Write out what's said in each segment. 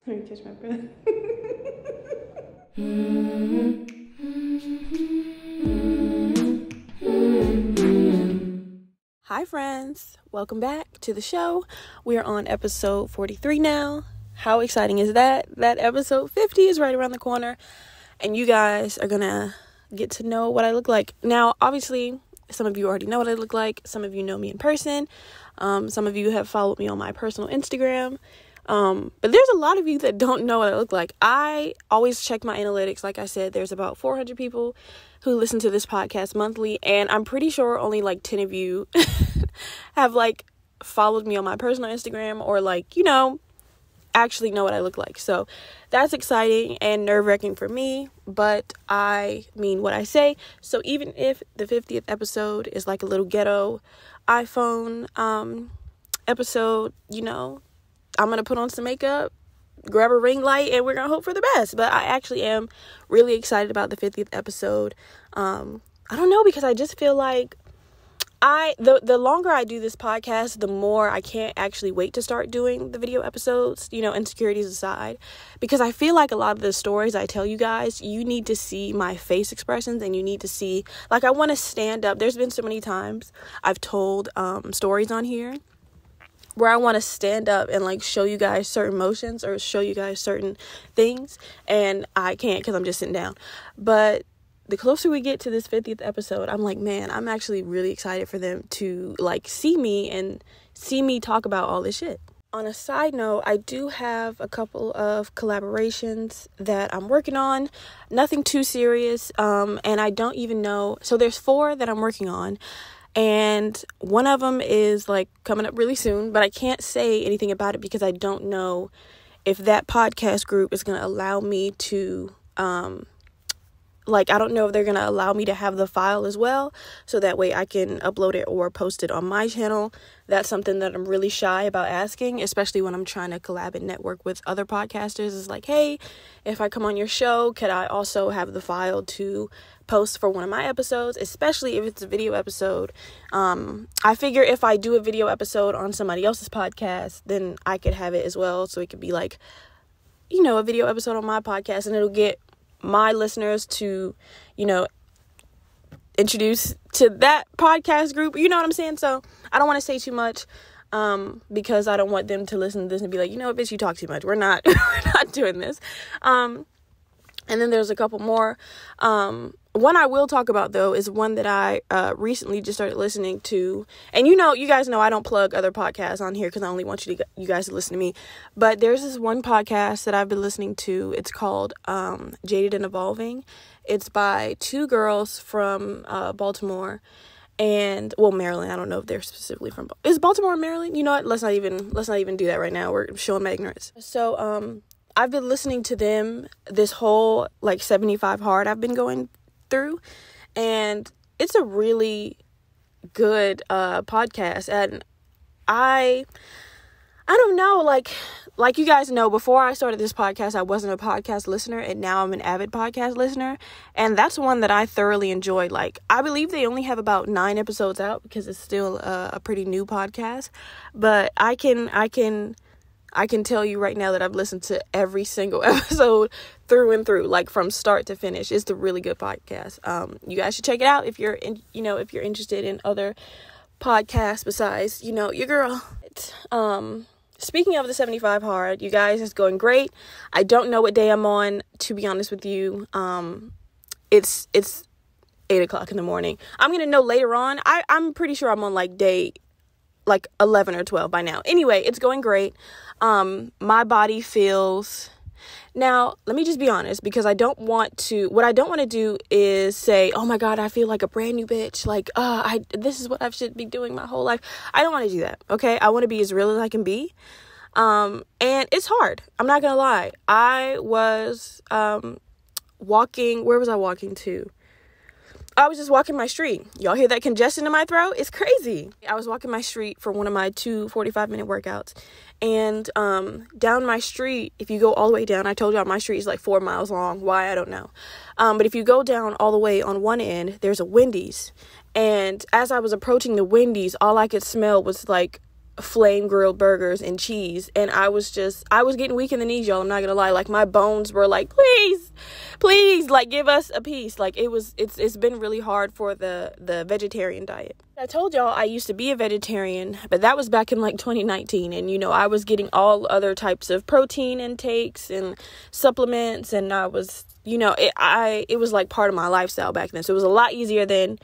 Let me catch my breath. Hi friends, welcome back to the show. We are on episode 43 now. How exciting is that? That episode 50 is right around the corner, and you guys are gonna get to know what I look like. Now, obviously, some of you already know what I look like. Some of you know me in person. Some of you have followed me on my personal Instagram. But there's a lot of you that don't know what I look like. I always check my analytics. Like I said, there's about 400 people who listen to this podcast monthly, and I'm pretty sure only like 10 of you have like followed me on my personal Instagram or like, actually know what I look like. So that's exciting and nerve-wracking for me, but I mean what I say. So even if the 50th episode is like a little ghetto iPhone episode, I'm going to put on some makeup, grab a ring light, and we're going to hope for the best. But I actually am really excited about the 50th episode. I don't know, because I just feel like the longer I do this podcast, the more I can't actually wait to start doing the video episodes, insecurities aside. Because I feel like a lot of the stories I tell you guys, you need to see my face expressions, and you need to see, like, I want to stand up. There's been so many times I've told stories on here where I want to stand up and like show you guys certain emotions or show you guys certain things, and I can't because I'm just sitting down. But the closer we get to this 50th episode, I'm like, man, I'm actually really excited for them to like see me and see me talk about all this shit. On a side note, I do have a couple of collaborations that I'm working on. Nothing too serious, and I don't even know. So there's 4 that I'm working on. And one of them is like coming up really soon, but I can't say anything about it because I don't know if that podcast group is going to allow me to, I don't know if they're going to allow me to have the file as well, so that way I can upload it or post it on my channel. That's something that I'm really shy about asking, especially when I'm trying to collab and network with other podcasters. It's like, hey, if I come on your show, could I also have the file to post for one of my episodes, especially if it's a video episode. I figure if I do a video episode on somebody else's podcast, then I could have it as well, so it could be like, a video episode on my podcast, and it'll get my listeners to, introduce to that podcast group. You know what I'm saying? So I don't want to say too much, because I don't want them to listen to this and be like, bitch, you talk too much. We're not doing this. And then there's a couple more. One I will talk about, though, is one that I recently just started listening to. And you guys know I don't plug other podcasts on here because I only want you guys to listen to me. But there's this one podcast that I've been listening to. It's called Jaded and Evolving. It's by 2 girls from Baltimore and Maryland. I don't know if they're specifically from is Baltimore, Maryland. You know what? Let's not even do that right now. We're showing my ignorance. So I've been listening to them this whole 75 hard I've been going through, and it's a really good podcast. And I don't know, like you guys know, before I started this podcast, I wasn't a podcast listener, and now I'm an avid podcast listener, and that's one that I thoroughly enjoyed. I believe they only have about 9 episodes out because it's still a pretty new podcast, but I can tell you right now that I've listened to every single episode through and through, from start to finish. It's a really good podcast. You guys should check it out if you're if you're interested in other podcasts besides, your girl. Speaking of the 75 hard, you guys, it's going great. I don't know what day I'm on, to be honest with you. It's 8:00 in the morning. I'm going to know later on. I'm pretty sure I'm on day 11 or 12 by now. Anyway, it's going great. My body feels... Now, let me just be honest, because what I don't want to do is say, oh my God, I feel like a brand new bitch. This is what I should be doing my whole life. I don't want to do that. Okay. I want to be as real as I can be. And it's hard. I'm not going to lie. I was, walking, where was I walking to? I was just walking my street. Y'all hear that congestion in my throat? It's crazy. I was walking my street for one of my 2 45-minute workouts. And down my street, if you go all the way down, I told y'all my street is 4 miles long. Why? I don't know. But if you go down all the way on one end, there's a Wendy's. And as I was approaching the Wendy's, all I could smell was flame grilled burgers and cheese, and I was getting weak in the knees, y'all. I'm not gonna lie. Like, my bones were like, please, like, give us a piece. Like, it's been really hard for the vegetarian diet. I told y'all I used to be a vegetarian, but that was back in like 2019, and I was getting all other types of protein intakes and supplements, and I was, it was like part of my lifestyle back then. So it was a lot easier than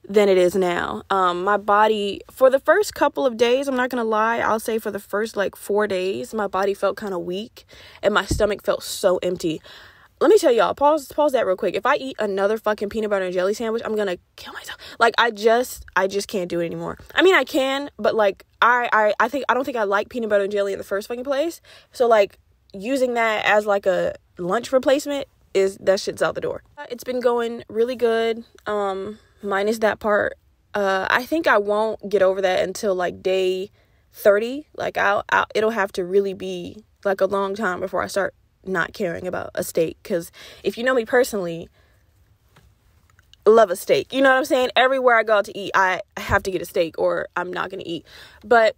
it is now. My body, for the first couple of days, I'm not gonna lie, I'll say for the first like 4 days, my body felt kind of weak and my stomach felt so empty. Let me tell y'all, pause that real quick. If I eat another fucking peanut butter and jelly sandwich, I'm gonna kill myself. Like, I just can't do it anymore. I mean, I can, but like, I don't think I like peanut butter and jelly in the first fucking place. So like, using that as like a lunch replacement that shit's out the door. It's been going really good. Minus that part. I think I won't get over that until like day 30. Like, it'll have to really be like a long time before I start not caring about a steak. Because if you know me personally, love a steak. You know what I'm saying? Everywhere I go out to eat, I have to get a steak or I'm not going to eat. But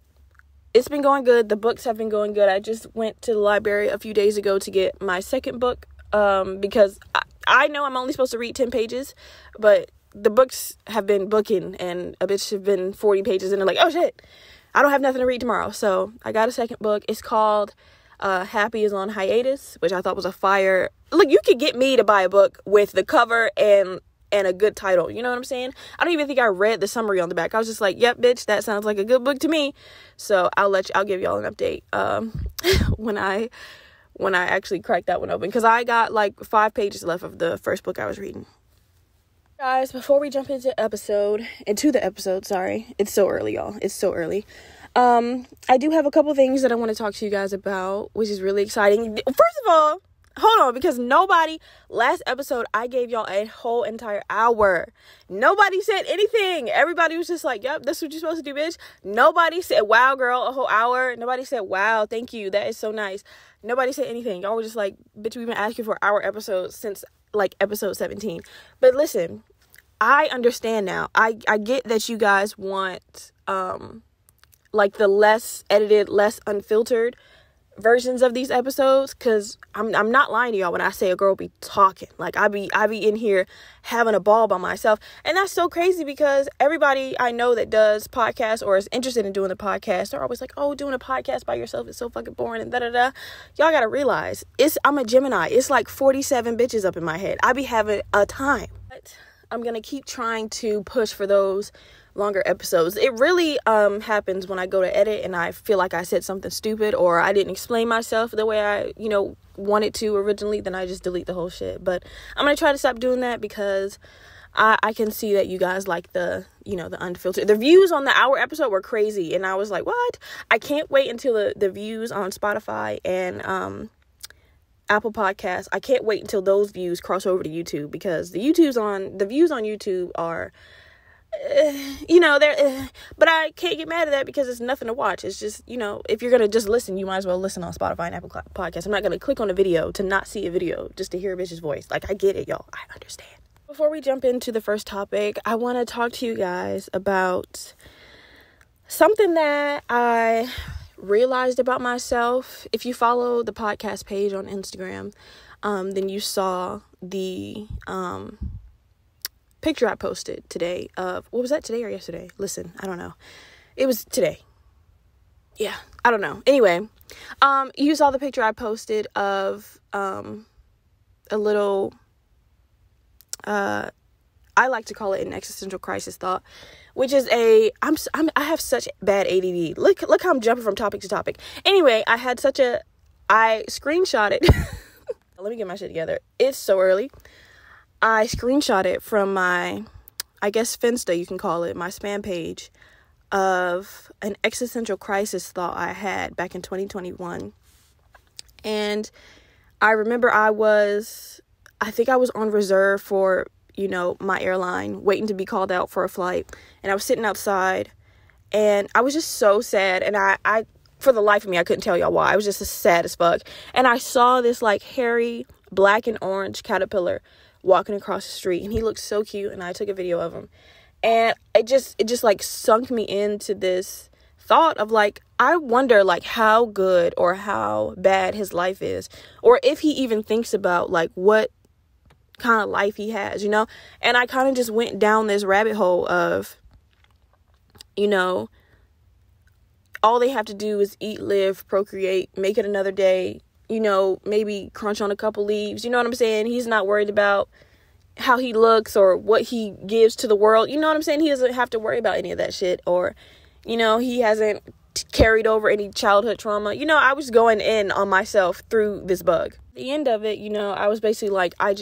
it's been going good. The books have been going good. I just went to the library a few days ago to get my second book, because I know I'm only supposed to read 10 pages, but the books have been booking, and a bitch have been 40 pages, and they're like, oh shit, I don't have nothing to read tomorrow. So I got a second book. It's called Happy is on Hiatus, which I thought was a fire. Look, you could get me to buy a book with the cover and a good title. You know what I'm saying? I don't even think I read the summary on the back. I was just like, yep, bitch, that sounds like a good book to me. So I'll give y'all an update when I actually crack that one open, because I got like 5 pages left of the first book I was reading. Guys, before we jump into the episode, sorry, it's so early, y'all. It's so early. I do have a couple things that I want to talk to you guys about, which is really exciting. First of all, hold on, because last episode, I gave y'all a whole entire hour. Nobody said anything. Everybody was just like, yep, that's what you're supposed to do, bitch. Nobody said, wow, girl, a whole hour. Nobody said, wow, thank you. That is so nice. Nobody said anything. Y'all were just like, bitch, we've been asking for our episodes since like episode 17. But listen, I understand now. I get that you guys want like the less edited, less unfiltered versions of these episodes, because I'm not lying to y'all when I say a girl be talking. Like, I be in here having a ball by myself, and that's so crazy, because everybody I know that does podcasts or is interested in doing a podcast, they're always like, oh, doing a podcast by yourself is so fucking boring and da-da-da. Y'all gotta realize, I'm a Gemini. It's like 47 bitches up in my head. I be having a time. But I'm gonna keep trying to push for those longer episodes. It really happens when I go to edit and I feel like I said something stupid or I didn't explain myself the way I wanted to originally. Then I just delete the whole shit. But I'm gonna try to stop doing that, because I can see that you guys like the unfiltered. The views on the hour episode were crazy, and I was like, what? I can't wait until the views on Spotify and Apple Podcasts. I can't wait until those views cross over to YouTube, because the views on YouTube are but I can't get mad at that, because it's nothing to watch. It's just, if you're gonna just listen, you might as well listen on Spotify and Apple Podcasts. I'm not gonna click on a video to not see a video just to hear a bitch's voice. Like, I get it, y'all. I understand. Before we jump into the first topic, I want to talk to you guys about something that I realized about myself. If you follow the podcast page on Instagram, then you saw the picture I posted today of, what was that, today or yesterday? Listen, I don't know. It was today. Yeah, I don't know. Anyway, you saw the picture I posted of a little, I like to call it an existential crisis thought, which is I have such bad ADD. Look how I'm jumping from topic to topic. Anyway, I screenshot it. Let me get my shit together. It's so early. I screenshot it from my, I guess, Finsta, you can call it, my spam page, of an existential crisis thought I had back in 2021. And I remember I think I was on reserve for, my airline, waiting to be called out for a flight. And I was sitting outside, and I was just so sad. And I for the life of me, I couldn't tell y'all why. I was just as sad as fuck. And I saw this like hairy black and orange caterpillar walking across the street, and he looked so cute, and I took a video of him, and it just like sunk me into this thought of like, I wonder like how good or how bad his life is, or if he even thinks about like what kind of life he has, you know? And I kind of just went down this rabbit hole of, you know, all they have to do is eat, live, procreate, make it another day, you know, maybe crunch on a couple leaves, you know what I'm saying? He's not worried about how he looks or what he gives to the world, you know what I'm saying? He doesn't have to worry about any of that shit, or, you know, he hasn't carried over any childhood trauma. You know, I was going in on myself through this bug. At the end of it, you know, I was basically like, I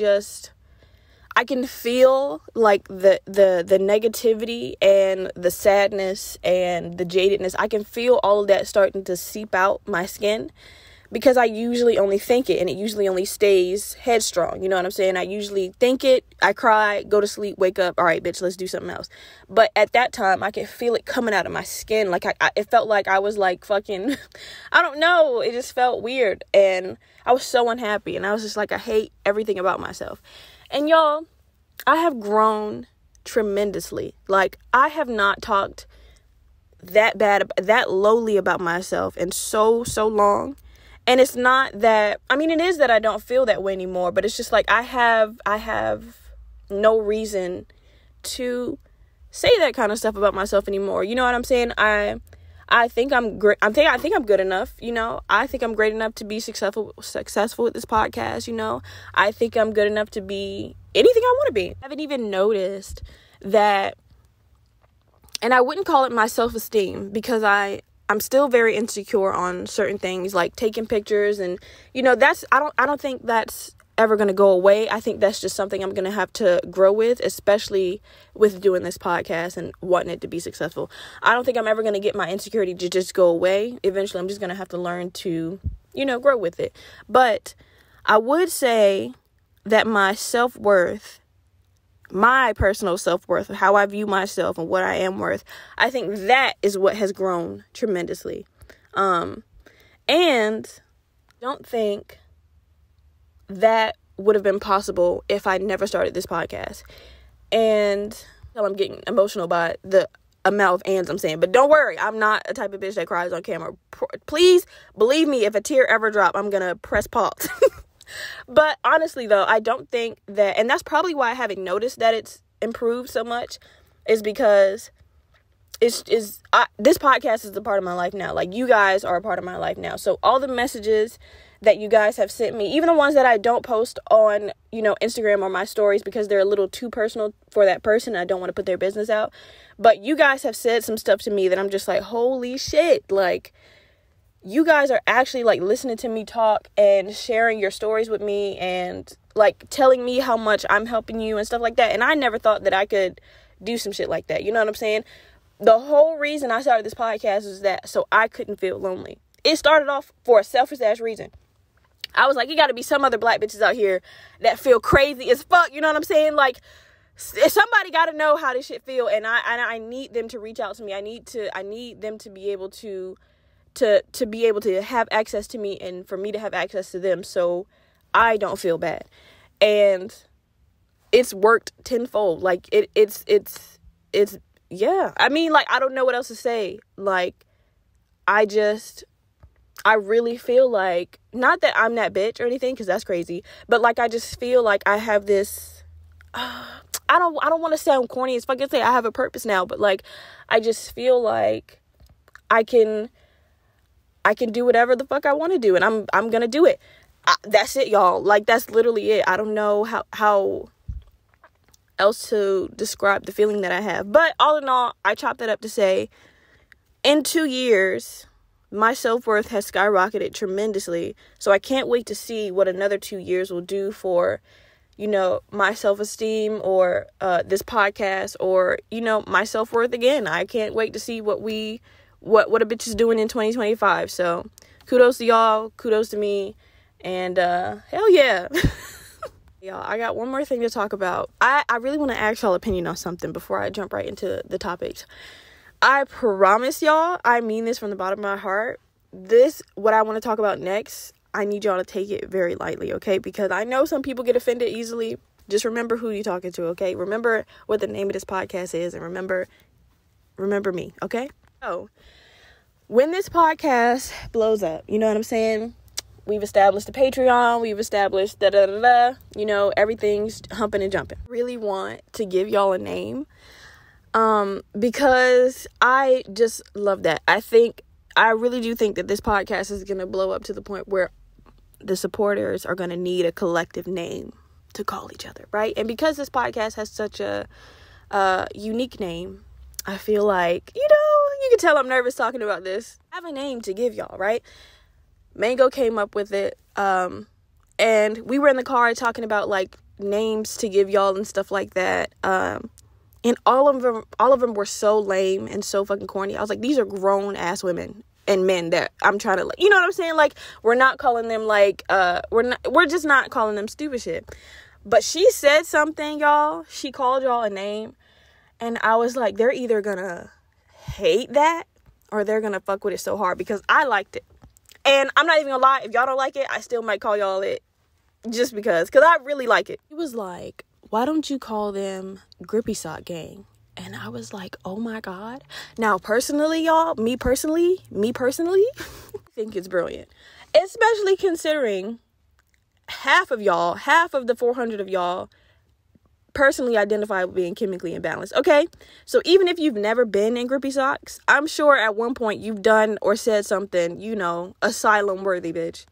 can feel like the negativity and the sadness and the jadedness. I can feel all of that starting to seep out my skin, because I usually only think it, and it usually only stays headstrong. You know what I'm saying? I usually think it, I cry, go to sleep, wake up. All right, bitch, let's do something else. But at that time, I could feel it coming out of my skin. Like it felt like I was like fucking, I don't know. It just felt weird. And I was so unhappy. And I was just like, I hate everything about myself. And y'all, I have grown tremendously. Like, I have not talked that bad, that lowly about myself in so long. And it's not that, I mean, it is that I don't feel that way anymore, but it's just like I have no reason to say that kind of stuff about myself anymore. You know what I'm saying? I think I'm great. I think I'm good enough, you know. I think I'm great enough to be successful with this podcast, you know. I think I'm good enough to be anything I want to be. I haven't even noticed that, and I wouldn't call it my self-esteem, because I'm still very insecure on certain things, like taking pictures, and you know, I don't think that's ever going to go away. I think that's just something I'm going to have to grow with, especially with doing this podcast and wanting it to be successful. I don't think I'm ever going to get my insecurity to just go away. Eventually, I'm just going to have to learn to, you know, grow with it. But I would say that my self-worth, my personal self-worth, how I view myself and what I am worth, I think that is what has grown tremendously. And don't think that would have been possible if I never started this podcast. And I'm getting emotional by the amount of ands I'm saying, but don't worry, I'm not a type of bitch that cries on camera. Please believe me, if a tear ever drop, I'm gonna press pause. But honestly, though, I don't think that, and that's probably why I haven't noticed that it's improved so much, is because this podcast is a part of my life now. Like, you guys are a part of my life now. So all the messages that you guys have sent me, even the ones that I don't post on, you know, Instagram or my stories, because they're a little too personal for that person, I don't want to put their business out. But you guys have said some stuff to me that I'm just like, holy shit, like, you guys are actually like listening to me talk and sharing your stories with me and like telling me how much I'm helping you and stuff like that. And I never thought that I could do some shit like that. You know what I'm saying? The whole reason I started this podcast is that so I couldn't feel lonely. It started off for a selfish ass reason. I was like, you got to be some other black bitches out here that feel crazy as fuck. You know what I'm saying? Like, somebody got to know how this shit feel. And I need them to reach out to me. I need them to be able to be able to have access to me, and for me to have access to them, so I don't feel bad. And it's worked tenfold. Like, it's yeah. I mean, like, I don't know what else to say. Like, I really feel like, not that I'm that bitch or anything, because that's crazy, but like, I just feel like I have this, I don't want to sound corny as fuck and say I have a purpose now, but like, I just feel like I can do whatever the fuck I want to do, and I'm gonna do it. That's it, y'all. Like, that's literally it. I don't know how else to describe the feeling that I have. But all in all, I chopped that up to say, in 2 years, my self-worth has skyrocketed tremendously. So I can't wait to see what another 2 years will do for, you know, my self-esteem, or this podcast, or, you know, my self-worth again. I can't wait to see what a bitch is doing in 2025. So kudos to y'all, kudos to me, and hell yeah. Y'all, I got one more thing to talk about. I really want to ask y'all opinion on something before I jump right into the topics. I promise y'all, I mean this from the bottom of my heart. What I want to talk about next, I need y'all to take it very lightly, okay? Because I know some people get offended easily. Just remember who you're talking to, okay? Remember what the name of this podcast is, and remember me, okay? So, when this podcast blows up, you know what I'm saying? We've established a Patreon. We've established everything's humping and jumping. Really want to give y'all a name. Because I just love that. I really do think that this podcast is going to blow up to the point where the supporters are going to need a collective name to call each other, right? And because this podcast has such a unique name, I feel like, you can tell I'm nervous talking about this. I have a name to give y'all, right? Mango came up with it. And we were in the car talking about like names to give y'all and stuff like that. And all of them were so lame and so fucking corny. I was like, these are grown ass women and men that I'm trying to, you know what I'm saying? Like, we're not calling them we're just not calling them stupid shit. But she said something, y'all. She called y'all a name. And I was like, they're either gonna hate that or they're gonna fuck with it so hard, because I liked it. And I'm not even gonna lie, if y'all don't like it, I still might call y'all it just because I really like it. He was like, why don't you call them Grippy Sock Gang? And I was like, oh my God. Now, personally, y'all, me personally, I think it's brilliant. Especially considering half of the 400 of y'all personally identify with being chemically imbalanced. Okay? So even if you've never been in Grippy Socks, I'm sure at one point you've done or said something, asylum worthy, bitch.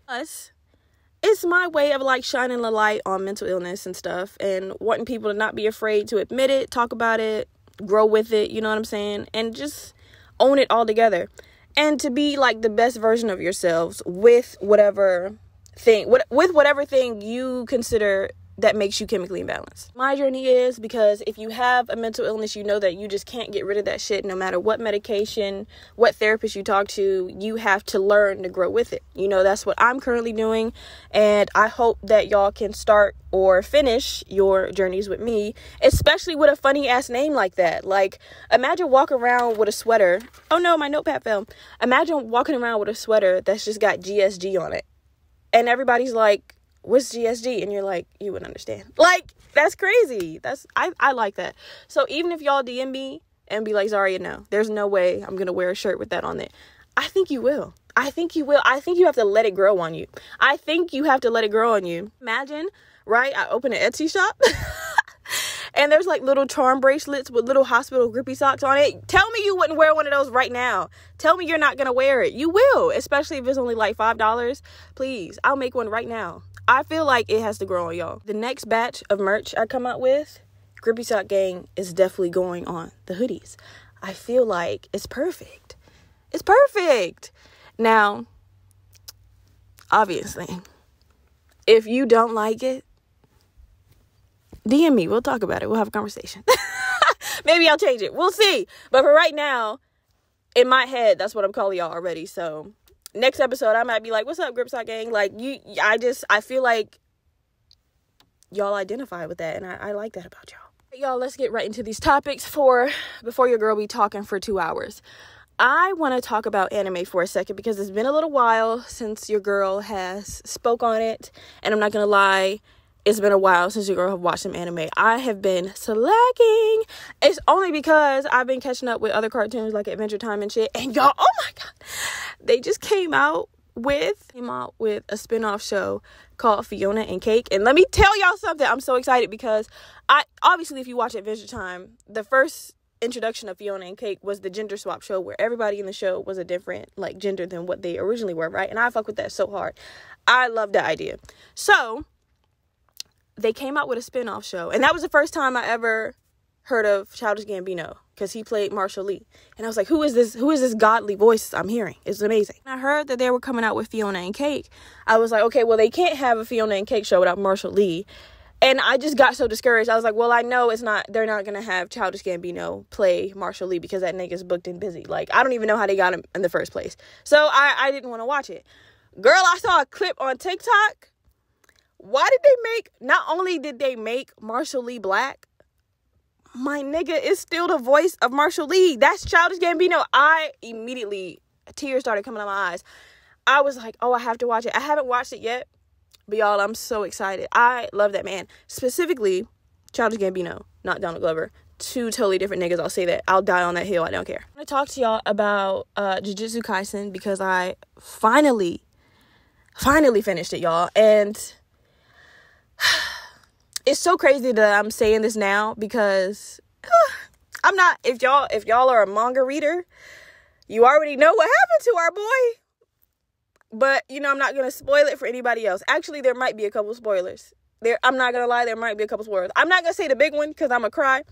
It's my way of like shining the light on mental illness and stuff, and wanting people to not be afraid to admit it, talk about it, grow with it, you know what I'm saying? And just own it all together. And to be like the best version of yourselves with whatever thing you consider that makes you chemically imbalanced. My journey is, because if you have a mental illness, you know that you just can't get rid of that shit no matter what medication, what therapist you talk to. You have to learn to grow with it. That's what I'm currently doing, and I hope that y'all can start or finish your journeys with me, especially with a funny ass name like that. Like, imagine walking around with a sweater. Oh no, my notepad fell. Imagine walking around with a sweater that's just got GSG on it, and everybody's like, what's GSG? And you're like, you wouldn't understand. Like, that's crazy. I like that. So even if y'all DM me and be like, Zaria, no, there's no way I'm going to wear a shirt with that on it. I think you will. I think you have to let it grow on you. Imagine, right? I open an Etsy shop and there's like little charm bracelets with little hospital Grippy socks on it. Tell me you wouldn't wear one of those right now. Tell me you're not going to wear it. You will, especially if it's only like $5. Please, I'll make one right now. I feel like it has to grow on y'all. The next batch of merch I come out with, Grippy Sock Gang, is definitely going on the hoodies. I feel like it's perfect. It's perfect. Now, obviously, if you don't like it, DM me. We'll talk about it. We'll have a conversation. Maybe I'll change it. We'll see. But for right now, in my head, that's what I'm calling y'all already. So next episode, I might be like, what's up, Grippy Sock Gang? Like, I feel like y'all identify with that, and I like that about y'all. Y'all, let's get right into these topics before your girl be talking for 2 hours. I want to talk about anime for a second, because it's been a little while since your girl has spoke on it, and I'm not going to lie, it's been a while since your girl have watched some anime. I have been slacking. It's only because I've been catching up with other cartoons like Adventure Time and shit. And y'all, oh my God, they just came out with a spin-off show called Fiona and Cake. And let me tell y'all something. I'm so excited because obviously if you watch Adventure Time, the first introduction of Fiona and Cake was the gender swap show where everybody in the show was a different like gender than what they originally were, right? And I fuck with that so hard. I love that idea. So they came out with a spin-off show, and that was the first time I ever heard of Childish Gambino, because he played Marshall Lee, and I was like, who is this godly voice I'm hearing? It's amazing. And I heard that they were coming out with Fiona and Cake. I was like, okay, well, they can't have a Fiona and Cake show without Marshall Lee. And I just got so discouraged. I was like, well, I know they're not gonna have Childish Gambino play Marshall Lee, because that nigga's booked and busy. Like, I don't even know how they got him in the first place. So I didn't want to watch it. Girl, I saw a clip on TikTok. Why did not only did they make Marshall Lee black, my nigga is still the voice of Marshall Lee. That's Childish Gambino. Tears started coming out my eyes. I was like, oh, I have to watch it. I haven't watched it yet, but y'all, I'm so excited. I love that man. Specifically, Childish Gambino, not Donald Glover. two totally different niggas. I'll say that. I'll die on that hill. I don't care. I'm going to talk to y'all about Jujutsu Kaisen because I finally finished it, y'all. And it's so crazy that I'm saying this now because I'm not, if y'all are a manga reader, you already know what happened to our boy. But, I'm not going to spoil it for anybody else. Actually, there might be a couple spoilers. I'm not going to lie, there might be a couple spoilers. I'm not going to say the big one because I'm going to cry.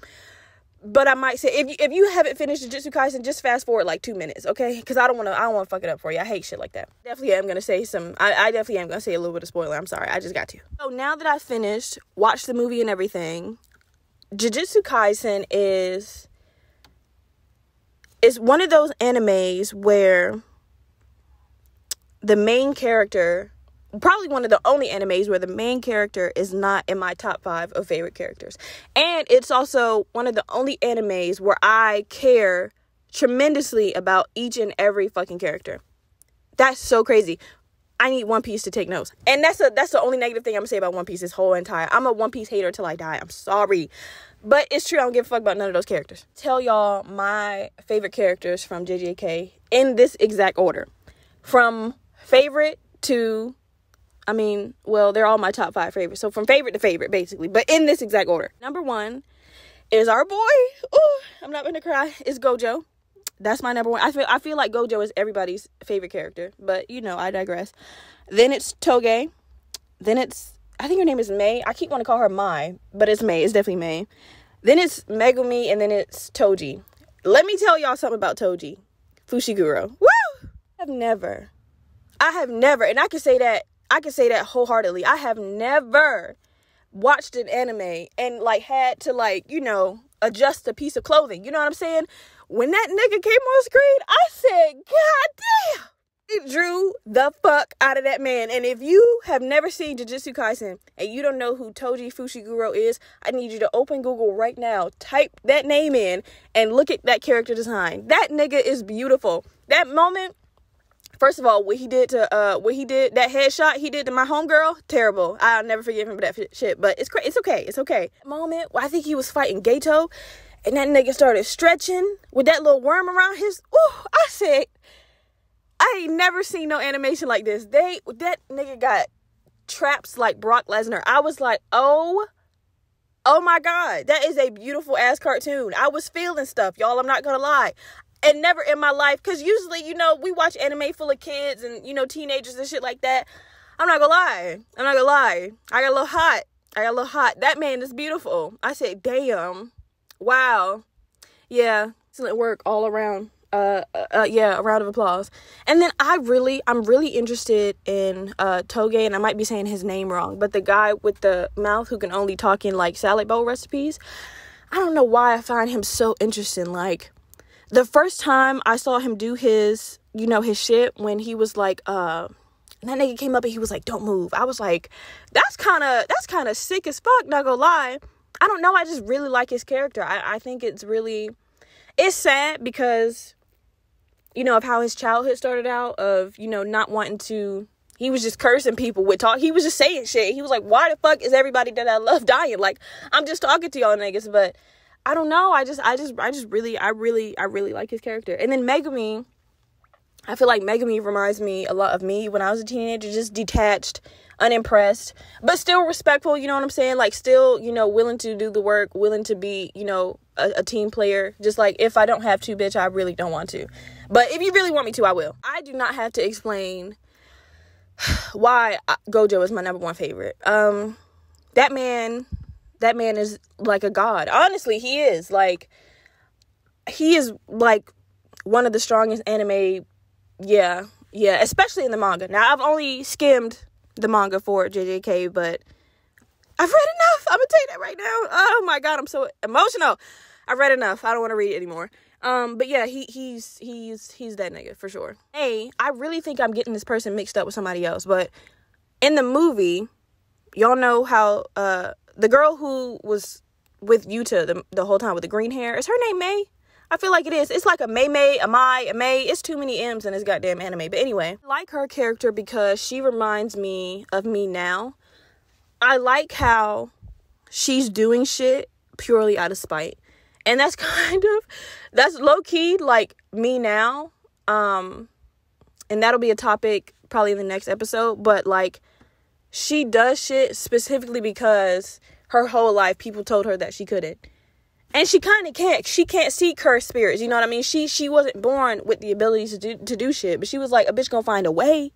But I might say, if you haven't finished Jujutsu Kaisen, just fast forward like 2 minutes, okay? Because I don't want to fuck it up for you. I hate shit like that. Definitely am going to say I definitely am going to say a little bit of spoiler. I'm sorry. I just got to. So now that I've finished, watched the movie and everything, Jujutsu Kaisen is one of those animes where the main character, probably one of the only animes where the main character is not in my top 5 of favorite characters. And it's also one of the only animes where I care tremendously about each and every fucking character. That's so crazy. I need One Piece to take notes. And that's the only negative thing I'm gonna say about One Piece this whole entire. I'm a One Piece hater till I die. I'm sorry. But it's true, I don't give a fuck about none of those characters. Tell y'all my favorite characters from JJK in this exact order. From favorite to, they're all my top 5 favorites. So from favorite to favorite, basically. But in this exact order. Number 1 is our boy. Ooh, I'm not gonna cry. It's Gojo. That's my number 1. I feel like Gojo is everybody's favorite character. But, I digress. Then it's Toge. Then it's, I think her name is Mei. I keep wanting to call her Mai. But it's Mei. It's definitely Mei. Then it's Megumi. And then it's Toji. Let me tell y'all something about Toji. Fushiguro. Woo! I have never, and I can say that wholeheartedly. I have never watched an anime and had to adjust a piece of clothing. You know what I'm saying? When that nigga came on screen, I said, God damn. It drew the fuck out of that man. And if you have never seen Jujutsu Kaisen and you don't know who Toji Fushiguro is, I need you to open Google right now, type that name in, and look at that character design. That nigga is beautiful. That moment, first of all, what he did, that headshot he did to my homegirl, terrible. I'll never forgive him for that shit, but it's okay. It's okay. Moment, I think he was fighting Gato, and that nigga started stretching with that little worm around his, I said, I ain't never seen no animation like this. That nigga got traps like Brock Lesnar. I was like, oh my God, that is a beautiful ass cartoon. I was feeling stuff, y'all. I'm not gonna lie. And never in my life, because usually, we watch anime full of kids and, teenagers and shit like that. I'm not gonna lie. I got a little hot. That man is beautiful. I said, damn. Wow. Yeah. Excellent work all around. Yeah, a round of applause. And then I'm really interested in Toge, and I might be saying his name wrong, but the guy with the mouth who can only talk in salad bowl recipes. I don't know why I find him so interesting. The first time I saw him do his shit when he was that nigga came up and he was like, don't move. I was like, that's kind of sick as fuck, not gonna lie. I don't know. I just really like his character. I think it's sad because, of how his childhood started out of, not wanting to, he was just cursing people with talk. He was just saying shit. He was like, why the fuck is everybody that I love dying? I'm just talking to y'all niggas, but I don't know. I really like his character. And then Megumi, I feel like Megumi reminds me a lot of me when I was a teenager, just detached, unimpressed, but still respectful. You know what I'm saying? Still, willing to do the work, willing to be, a team player. Just if I don't have to, bitch, I really don't want to. But if you really want me to, I will. I do not have to explain why Gojo is my number 1 favorite. That man is like a god. Honestly, he is. He is one of the strongest anime. Yeah, especially in the manga. Now, I've only skimmed the manga for JJK, but I've read enough. I'm gonna tell you that right now. Oh my God, I'm so emotional. I read enough. I don't want to read it anymore. But yeah, he's that nigga for sure. Hey, I really think I'm getting this person mixed up with somebody else, but in the movie, y'all know how the girl who was with Yuta the whole time with the green hair, is her name May? I feel like it is. It's like a May, a Mai, a May. It's too many M's in this goddamn anime. But anyway, I like her character because she reminds me of me now. I like how she's doing shit purely out of spite. And that's low-key, like, me now. And that'll be a topic probably in the next episode. But, like, she does shit specifically because her whole life people told her that she couldn't. And she kind of can't. She can't see cursed spirits. You know what I mean? She wasn't born with the ability to do shit. But she was like, a bitch gonna find a way.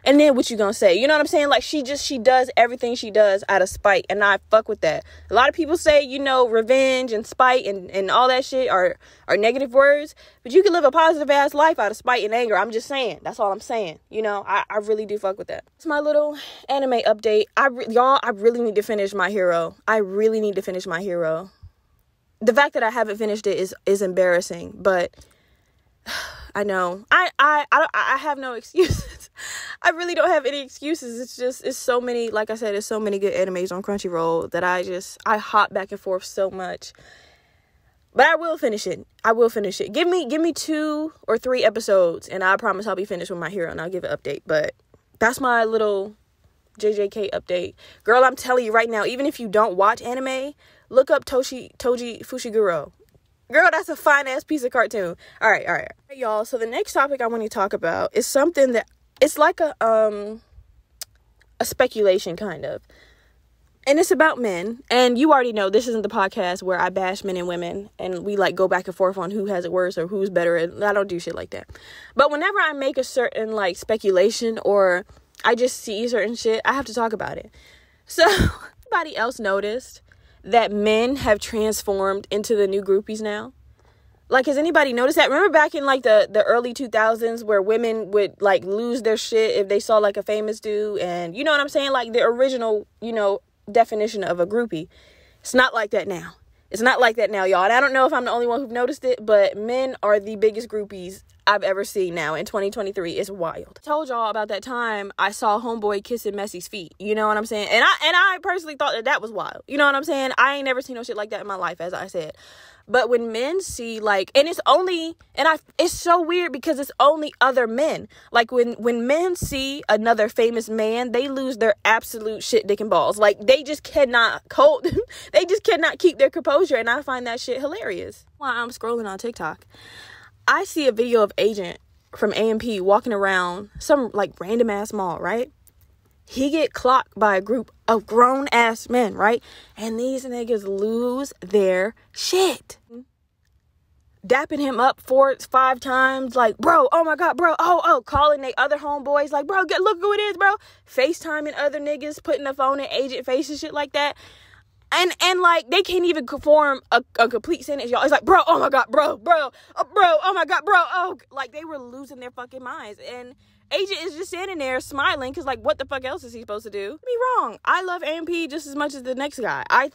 And then what you gonna say? You know what I'm saying? Like, she does everything she does out of spite. And I fuck with that. A lot of people say, you know, revenge and spite and all that shit are negative words. But you can live a positive ass life out of spite and anger. I'm just saying. That's all I'm saying. You know, I really do fuck with that. It's my little anime update. I really need to finish My Hero. I really need to finish My Hero. The fact that I haven't finished it is embarrassing. But I know. I have no excuses. I really don't have any excuses. It's so many, like I said, there's so many good animes on Crunchyroll that I hop back and forth so much. But I will finish it. Give me 2 or 3 episodes and I promise I'll be finished with My Hero and I'll give an update. But that's my little JJK update. Girl, I'm telling you right now, even if you don't watch anime, look up Toji Fushiguro. Girl, that's a fine-ass piece of cartoon. All right. Hey, y'all, so the next topic I want to talk about is something that, it's like a speculation, kind of. And it's about men. And you already know this isn't the podcast where I bash men and women and we, like, go back and forth on who has it worse or who's better. And I don't do shit like that. But whenever I make a certain, like, speculation or I just see certain shit, I have to talk about it. So, anybody else noticed that men have transformed into the new groupies now? Like, has anybody noticed that? Remember back in, like, the early 2000s where women would, like, lose their shit if they saw, like, a famous dude? And, you know what I'm saying? Like, the original, you know, definition of a groupie. It's not like that now. It's not like that now, y'all. And I don't know if I'm the only one who've noticed it, but men are the biggest groupies I've ever seen now in 2023. It's wild. I told y'all about that time I saw homeboy kissing Messi's feet. You know what I'm saying? And I personally thought that was wild. You know what I'm saying? I ain't never seen no shit like that in my life, as I said. But when men see, like, and it's so weird because it's only other men. Like, when men see another famous man, they lose their absolute shit, dick, and balls. Like, they just cannot keep their composure, and I find that shit hilarious. While I'm scrolling on TikTok, I see a video of Agent from AMP walking around some, like, random-ass mall, right? He get clocked by a group of grown-ass men, right? And these niggas lose their shit. Dapping him up 4-5 times, like, bro, oh my God, bro, calling they other homeboys, like, bro, look who it is, bro. FaceTiming other niggas, putting the phone in Agent face and shit like that. And like, they can't even form a complete sentence, y'all. It's like, bro, oh my God, bro, oh my God, bro, oh. Like, they were losing their fucking minds. And Agent is just standing there smiling because, like, what the fuck else is he supposed to do? Don't be wrong. I love AMP just as much as the next guy. I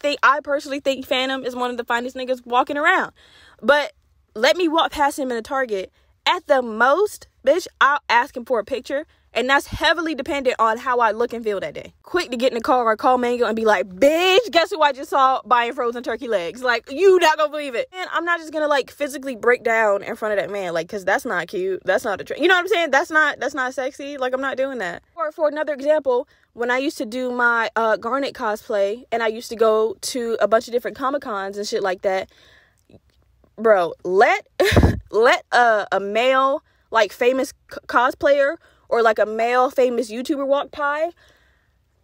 personally think Phantom is one of the finest niggas walking around. But let me walk past him in a Target. At the most, bitch, I'll ask him for a picture. And that's heavily dependent on how I look and feel that day. Quick to get in the car or call Mango and be like, bitch, guess who I just saw buying frozen turkey legs? Like, you not gonna believe it. And I'm not just gonna, like, physically break down in front of that man, like, because that's not cute. That's not you know what I'm saying? That's not sexy. Like, I'm not doing that. Or for another example, when I used to do my Garnet cosplay and I used to go to a bunch of different Comic-Cons and shit like that, bro, let a male, like, famous cosplayer or like a male famous YouTuber walk by,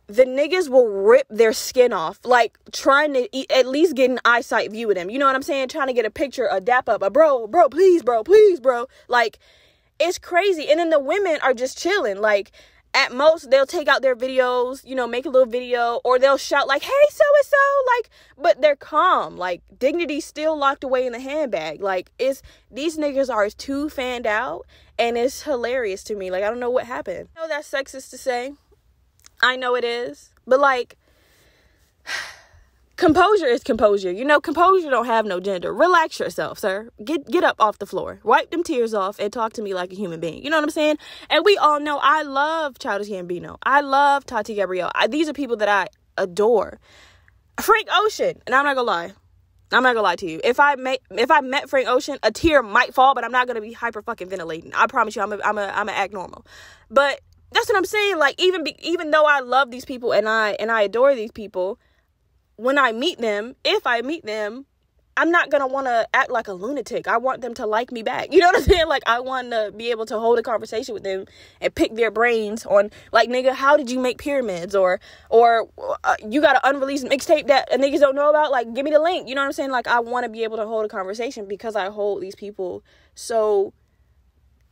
the niggas will rip their skin off, like, trying to at least get an eyesight view of them. You know what I'm saying? Trying to get a picture, a dap up, a bro, please, bro. Like, it's crazy. And then the women are just chilling. Like, at most, they'll take out their videos, you know, make a little video, or they'll shout like, hey, so-and-so, like, but they're calm. Like, dignity still locked away in the handbag. Like, these niggas are too fanned out, and it's hilarious to me. Like, I don't know what happened. I know that's sexist to say. I know it is. But, like, composure is composure. You know, composure don't have no gender. Relax yourself, sir. Get up off the floor. Wipe them tears off and talk to me like a human being. You know what I'm saying? And we all know I love Childish Gambino. I love Tati Gabrielle. These are people that I adore. Frank Ocean. And I'm not gonna lie to you. If I met Frank Ocean, a tear might fall, but I'm not gonna be hyper fucking ventilating. I promise you, I'm gonna act normal. But that's what I'm saying. Like, even though I love these people and I adore these people, when I meet them, if I meet them, I'm not going to want to act like a lunatic. I want them to like me back. You know what I'm saying? Like, I want to be able to hold a conversation with them and pick their brains on, like, nigga, how did you make pyramids? Or you got an unreleased mixtape that niggas don't know about? Like, give me the link. You know what I'm saying? Like, I want to be able to hold a conversation because I hold these people so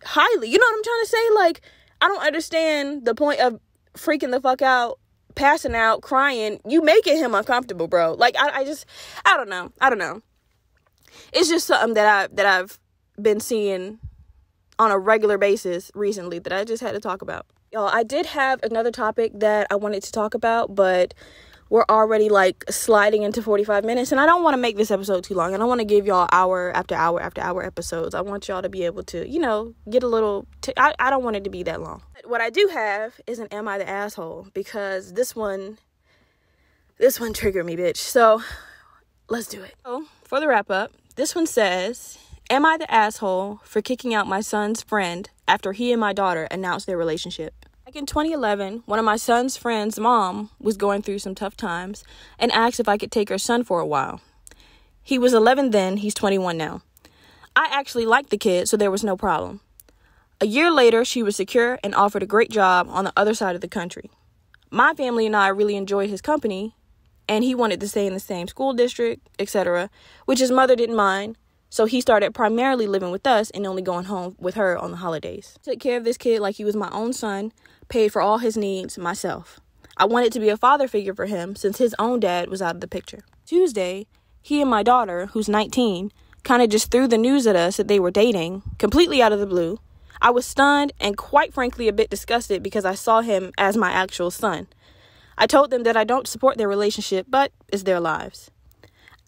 highly. You know what I'm trying to say? Like, I don't understand the point of freaking the fuck out, passing out, crying. You making him uncomfortable, bro. Like, I don't know. It's just something that I've been seeing on a regular basis recently that I just had to talk about. Y'all, I did have another topic that I wanted to talk about, but we're already like sliding into 45 minutes, and I don't want to make this episode too long. I don't want to give y'all hour after hour after hour episodes. I want y'all to be able to, you know, get a little I don't want it to be that long. What I do have is an Am I the Asshole? Because this one triggered me, bitch. So let's do it. So for the wrap up, this one says, am I the asshole for kicking out my son's friend after he and my daughter announced their relationship? Back in 2011, one of my son's friend's mom was going through some tough times and asked if I could take her son for a while. He was 11 then, he's 21 now. I actually liked the kid, so there was no problem. A year later, she was secure and offered a great job on the other side of the country. My family and I really enjoyed his company, and he wanted to stay in the same school district, etc., which his mother didn't mind, so he started primarily living with us and only going home with her on the holidays. Took care of this kid like he was my own son, paid for all his needs myself. I wanted to be a father figure for him since his own dad was out of the picture. Tuesday, he and my daughter, who's 19, kind of just threw the news at us that they were dating, completely out of the blue. I was stunned and quite frankly a bit disgusted because I saw him as my actual son. I told them that I don't support their relationship, but it's their lives.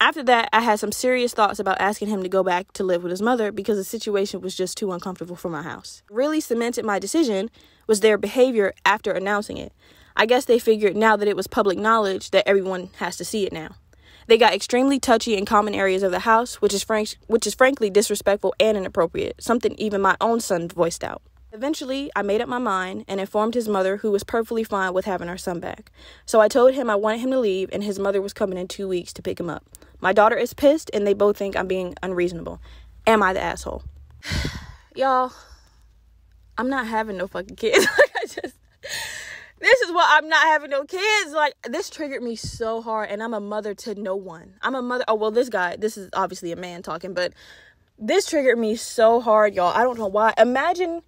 After that, I had some serious thoughts about asking him to go back to live with his mother because the situation was just too uncomfortable for my house. Really cemented my decision was their behavior after announcing it. I guess they figured now that it was public knowledge that everyone has to see it now. They got extremely touchy in common areas of the house, which is frankly disrespectful and inappropriate, something even my own son voiced out. Eventually, I made up my mind and informed his mother, who was perfectly fine with having our son back. So I told him I wanted him to leave and his mother was coming in 2 weeks to pick him up. My daughter is pissed and they both think I'm being unreasonable. Am I the asshole? Y'all, I'm not having no fucking kids. This is why I'm not having no kids. Like, this triggered me so hard, and I'm a mother to no one. I'm a mother. Oh, well, this is obviously a man talking, but this triggered me so hard, y'all. I don't know why. Imagine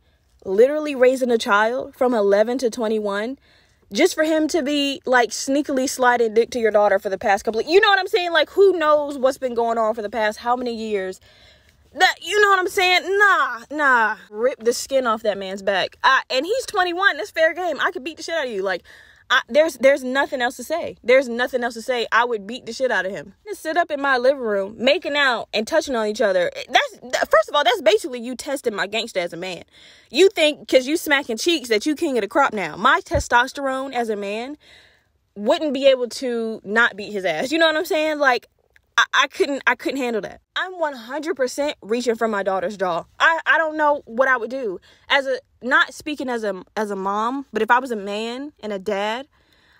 literally raising a child from 11 to 21 just for him to be like sneakily sliding dick to your daughter for the past couple of, you know what I'm saying? Like, who knows what's been going on for the past how many years? That, you know what I'm saying? Nah. Rip the skin off that man's back. And he's 21. That's fair game. I could beat the shit out of you. Like, there's nothing else to say. There's nothing else to say. I would beat the shit out of him. Just sit up in my living room, making out and touching on each other. First of all, that's basically you testing my gangster as a man. You think because you smacking cheeks that you king of the crop now. My testosterone as a man wouldn't be able to not beat his ass. You know what I'm saying? Like, I couldn't handle that. I'm 100% reaching for my daughter's jaw. I don't know what I would do. Not speaking as a mom, but if I was a man and a dad,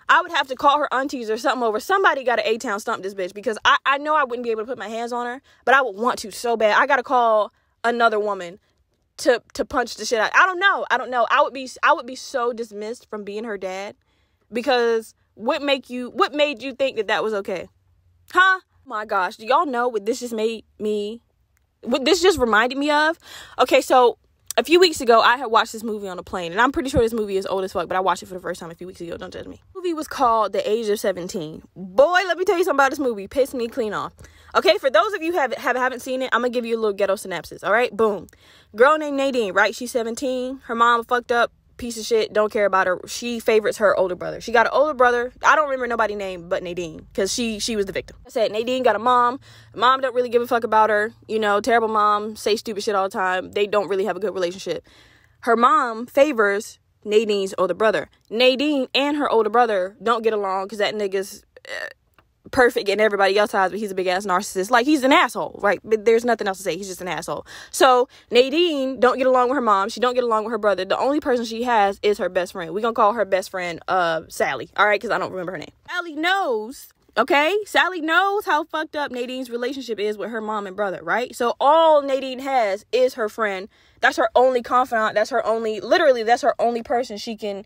I would have to call her aunties or something over. Somebody got to A-Town stomp this bitch because I know I wouldn't be able to put my hands on her, but I would want to so bad. I got to call another woman to punch the shit out. I don't know. I would be so dismissed from being her dad because what made you think that was okay? Huh? My gosh, do y'all know what this just reminded me of? Okay, so a few weeks ago, I had watched this movie on a plane, and I'm pretty sure this movie is old as fuck, but I watched it for the first time a few weeks ago. Don't judge me. The movie was called The Age of 17. Boy, let me tell you something about this movie. Pissed me clean off. Okay, for those of you who haven't seen it, I'm gonna give you a little ghetto synopsis. All right, boom. Girl named Nadine, right? She's 17. Her mom fucked up. Piece of shit, don't care about her. She favorites her older brother. She got an older brother. I don't remember nobody named but Nadine because she was the victim. I said Nadine got a mom. Mom don't really give a fuck about her. You know, terrible mom, say stupid shit all the time. They don't really have a good relationship. Her mom favors Nadine's older brother. Nadine and her older brother don't get along because that nigga's perfect in everybody else's eyes, but he's a big ass narcissist. Like, he's an asshole, right? But there's nothing else to say. He's just an asshole. So Nadine don't get along with her mom. She don't get along with her brother. The only person she has is her best friend. We're gonna call her best friend Sally, all right? Because I don't remember her name. Sally knows Okay, Sally knows how fucked up Nadine's relationship is with her mom and brother, right? So all Nadine has is her friend. That's her only confidant. That's her only person she can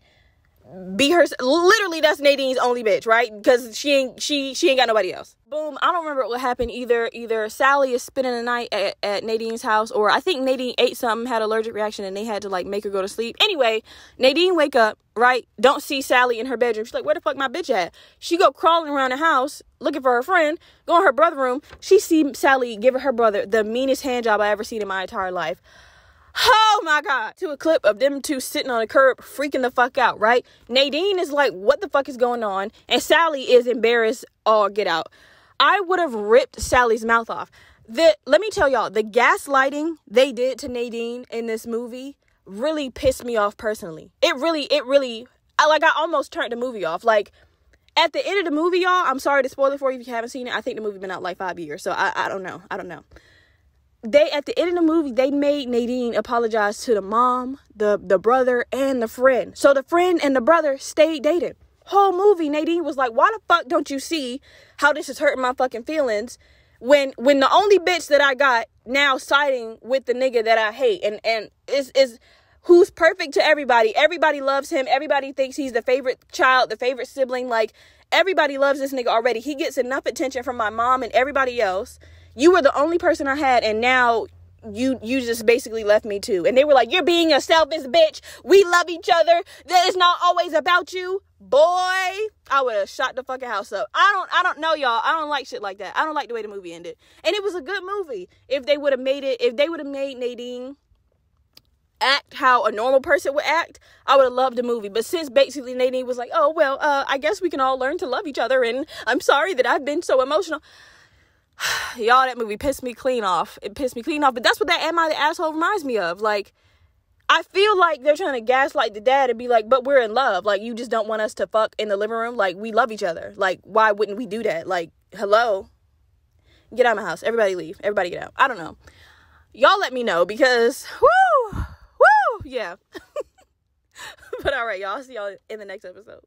be her. Literally, that's Nadine's only bitch, right? Because she ain't got nobody else. Boom. I don't remember what happened either Sally is spending the night at Nadine's house, or I think Nadine ate something, had an allergic reaction, and they had to like make her go to sleep. Anyway, Nadine wake up, right? Don't see Sally in her bedroom. She's like, where the fuck my bitch at? She go crawling around the house looking for her friend, go in her brother's room. She see Sally giving her brother the meanest hand job I ever seen in my entire life. Oh my God. To a clip of them two sitting on a curb freaking the fuck out, right? Nadine is like, what the fuck is going on? And Sally is embarrassed. Oh, get out. I would have ripped Sally's mouth off. Let me tell y'all, the gaslighting they did to Nadine in this movie really pissed me off personally. It really, I almost turned the movie off. Like, at the end of the movie, y'all, I'm sorry to spoil it for you if you haven't seen it. I think the movie been out like 5 years, so I don't know. At the end of the movie, they made Nadine apologize to the mom, the brother, and the friend. So the friend and the brother stayed dating. Whole movie, Nadine was like, why the fuck don't you see how this is hurting my fucking feelings when the only bitch that I got now siding with the nigga that I hate and is who's perfect to everybody. Everybody loves him. Everybody thinks he's the favorite child, the favorite sibling. Like, everybody loves this nigga already. He gets enough attention from my mom and everybody else. You were the only person I had, and now you just basically left me too. And they were like, you're being a selfish bitch. We love each other. That is not always about you. Boy, I would have shot the fucking house up. I don't know, y'all. I don't like shit like that. I don't like the way the movie ended. And it was a good movie. If they would have made Nadine act how a normal person would act, I would have loved the movie. But since basically Nadine was like, oh, well, I guess we can all learn to love each other, and I'm sorry that I've been so emotional. Y'all, that movie pissed me clean off. It pissed me clean off. But that's what that Am I the Asshole reminds me of. Like, I feel like they're trying to gaslight the dad and be like, but we're in love. Like, you just don't want us to fuck in the living room. Like, we love each other. Like, why wouldn't we do that? Like, hello? Get out of my house. Everybody leave. Everybody get out. I don't know. Y'all let me know because, woo, yeah. But all right, y'all. I'll see y'all in the next episode.